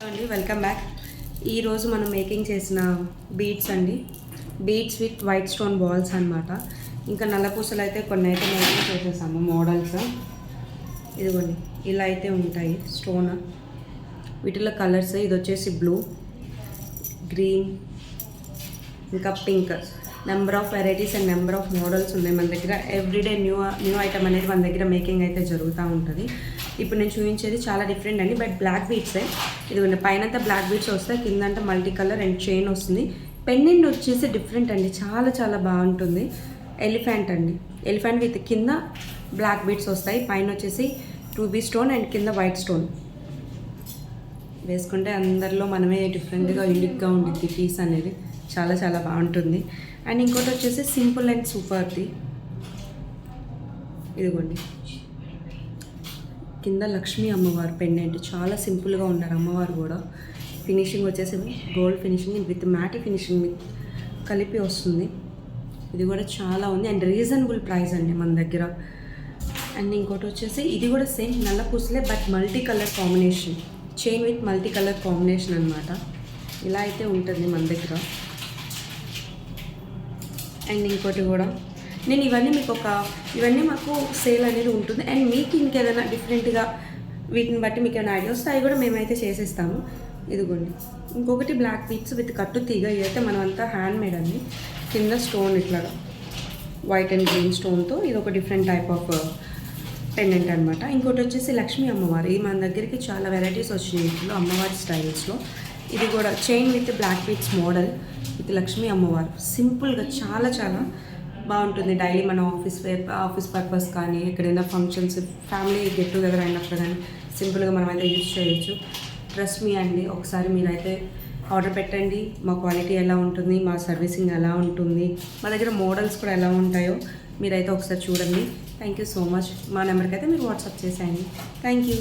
అండి welcome back. ఈరోజు మనం మేకింగ్ చేసిన బీడ్స్ అండి, beads with white stone balls అనమాట. ఇంకా నల్లపూసలు అయితే కొన్ని అయితే మేకింగ్ చేసేసాము మోడల్స్. ఇదిగోండి ఇలా అయితే ఉంటాయి స్టోన్. వీటిలో కలర్స్ ఇది వచ్చేసి బ్లూ, గ్రీన్, ఇంకా pink. Number of varieties and number of models ఉన్నాయి మన దగ్గర. ఎవ్రీడే న్యూ ఐటమ్ అనేది మన దగ్గర మేకింగ్ అయితే జరుగుతూ ఉంటుంది. ఇప్పుడు నేను చూపించేది చాలా డిఫరెంట్ అండి, బట్ బ్లాక్ బీడ్సే. ఇదిగోండి పైనంతా బ్లాక్ బీడ్స్ వస్తాయి, కిందంతా మల్టీ కలర్ అండ్ చైన్ వస్తుంది. పెండెంట్ వచ్చేసి డిఫరెంట్ అండి, చాలా చాలా బాగుంటుంది. ఎలిఫెంట్ అండి, ఎలిఫెంట్ విత్ కింద బ్లాక్ బీడ్స్ వస్తాయి, పైన వచ్చేసి 2B స్టోన్ అండ్ కింద వైట్ స్టోన్. వేసుకుంటే అందరిలో మనమే డిఫరెంట్గా యూనిక్గా ఉండిద్ది పీస్ అనేది, చాలా చాలా బాగుంటుంది. అండ్ ఇంకోటి వచ్చేసి సింపుల్ అండ్ సూపర్ది. ఇదిగోండి కింద లక్ష్మీ అమ్మవారు పెండెంట్, చాలా సింపుల్గా ఉన్నారు అమ్మవారు కూడా. ఫినిషింగ్ వచ్చేసి gold finishing with matte finishing కలిపి వస్తుంది. ఇది కూడా చాలా ఉంది అండ్ రీజనబుల్ ప్రైస్ అండి మన దగ్గర. అండ్ ఇంకోటి వచ్చేసి ఇది కూడా సేమ్ నల్ల పూసలే, but multi colour combination, chain with multi colour combination అనమాట. ఇలా అయితే ఉంటుంది మన దగ్గర. అండ్ ఇంకోటి కూడా నేను ఇవన్నీ మాకు సేల్ అనేది ఉంటుంది. అండ్ మీకు ఇంకేదైనా డిఫరెంట్గా వీటిని బట్టి మీకు ఏమైనా ఐడియా వస్తే అవి కూడా మేమైతే చేసేస్తాము. ఇదిగోండి ఇంకొకటి బ్లాక్ బీడ్స్ విత్ కట్టు తీగ. ఇదైతే మనం అంతా హ్యాండ్ మేడ్ అండి, కింద స్టోన్ ఇట్లాగా వైట్ అండ్ గ్రీన్ స్టోన్తో ఇది ఒక డిఫరెంట్ టైప్ ఆఫ్ పెండెంట్ అనమాట. ఇంకోటి వచ్చేసి లక్ష్మీ అమ్మవారు. ఇది మన దగ్గరికి చాలా వెరైటీస్ వచ్చినాయి ఇంట్లో అమ్మవారి స్టైల్స్లో. ఇది కూడా chain with black beads model with Lakshmi అమ్మవారు. సింపుల్గా చాలా చాలా బాగుంటుంది. డైలీ మనం ఆఫీస్ పర్పస్ కానీ ఎక్కడైనా ఫంక్షన్స్ ఫ్యామిలీ గెట్ టుగెదర్ అయినప్పుడు కానీ సింపుల్గా మనం అయితే యూజ్ చేయొచ్చు. ట్రస్ట్ మీ అండి, ఒకసారి మీరైతే ఆర్డర్ పెట్టండి. మా క్వాలిటీ ఎలా ఉంటుంది, మా సర్వీసింగ్ ఎలా ఉంటుంది, మా దగ్గర మోడల్స్ కూడా ఎలా ఉంటాయో మీరైతే ఒకసారి చూడండి. Thank you so much. మా నెంబర్కి అయితే మీరు వాట్సాప్ చేసేయండి. Thank you.